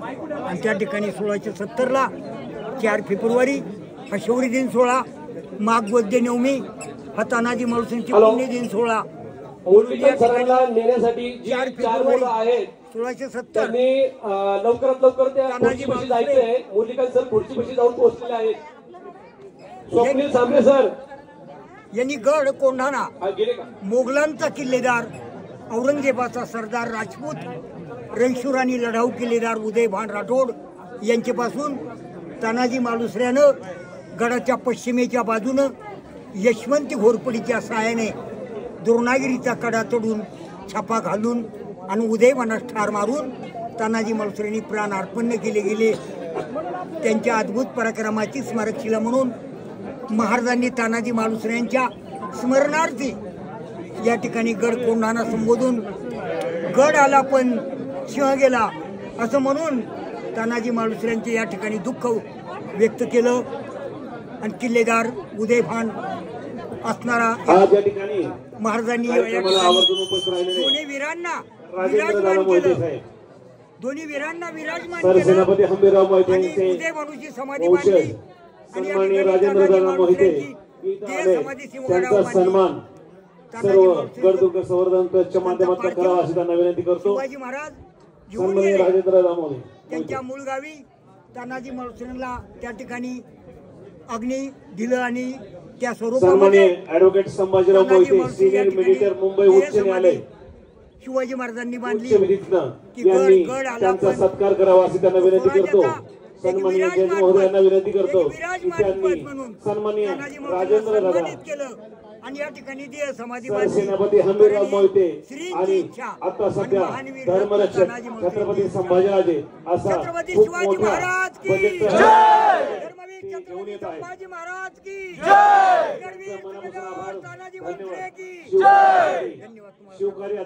आणि त्या ठिकाणी 1670ला 4 फेब्रुवारी हा शौर्य दिन सोहळा, माघ वद्य नवमी हा तानाजी मालुसरेंची पुण्य दिन सोहळा नेण्यासाठी 4 फेब्रुवारी आहेत 1670 लवकरात लवकर त्या खुर्चीपाशी जायचंय. मुरलीकर सर खुर्चीपाशी जाऊन पोहोचलेले आहेत. स्वप्नील सांबरे सर यांनी गड कोंढाणा मोगलांचा किल्लेदार, औरंगजेबाचा सरदार राजपूत रणशूरांनी लढाऊ किल्लेदार उदयभान राठोड यांच्यापासून तानाजी मालुसऱ्यानं गडाच्या पश्चिमेच्या बाजूनं यशवंती घोरपडीच्या सहाय्याने द्रोणागिरीचा कडा चढून छापा घालून आणि उदयभानास ठार मारून तानाजी मालुसऱ्यांनी प्राण अर्पण केले गेले. त्यांच्या अद्भुत पराक्रमाची स्मारकशिला म्हणून महाराजांनी तानाजी मालुसऱ्यांच्या स्मरणार्थी या ठिकाणी गड कोंढाणा संबोधून गड आला पण सिंह गेला असं म्हणून तानाजी मालुसऱ्यांचे या ठिकाणी दुःख व्यक्त केलं. आणि किल्लेदार उदयभान असणारा महाराजांनी दोन्ही वीरांना विराजमान केलं. दोन्ही वीरांना विराजमान केलं आणि उदयभानूची समाधी बांधली. सन्माननीय राजेंद्रदादा मोहिते त्यांचा सन्मान सर्व गडदुर्ग संवर्धन ट्रस्टच्या माध्यमातून करावा अशी त्यांना विनंती करतो. शिवाजी महाराज सन्माननीय राजेंद्रदादा मोहिते त्यांच्या मूळ गावी तानाजी मालुसरेंना त्या ठिकाणी अग्नी दिलं आणि त्या सन्माननीय ऍडव्होकेट संभाजीराव मोहिते सिनियर मेडिटर मुंबई उच्च न्यायालय शिवाजी महाराजांनी बांधली यांनी त्यांचा सत्कार करावा अशी त्यांना विनंती करतो. सन्माननीय जज महोदयांना विनंती करतो की त्यांनी सन्माननीय राजेंद्र दादा आणि या ठिकाणी समाधी सेनापती हंबीरराव मोहिते आणि आता सध्या धर्मरक्षक छत्रपती संभाजीराजे असा खूप मोठा बजेट घेऊन येत आहे. धन्यवाद. शिवकार्य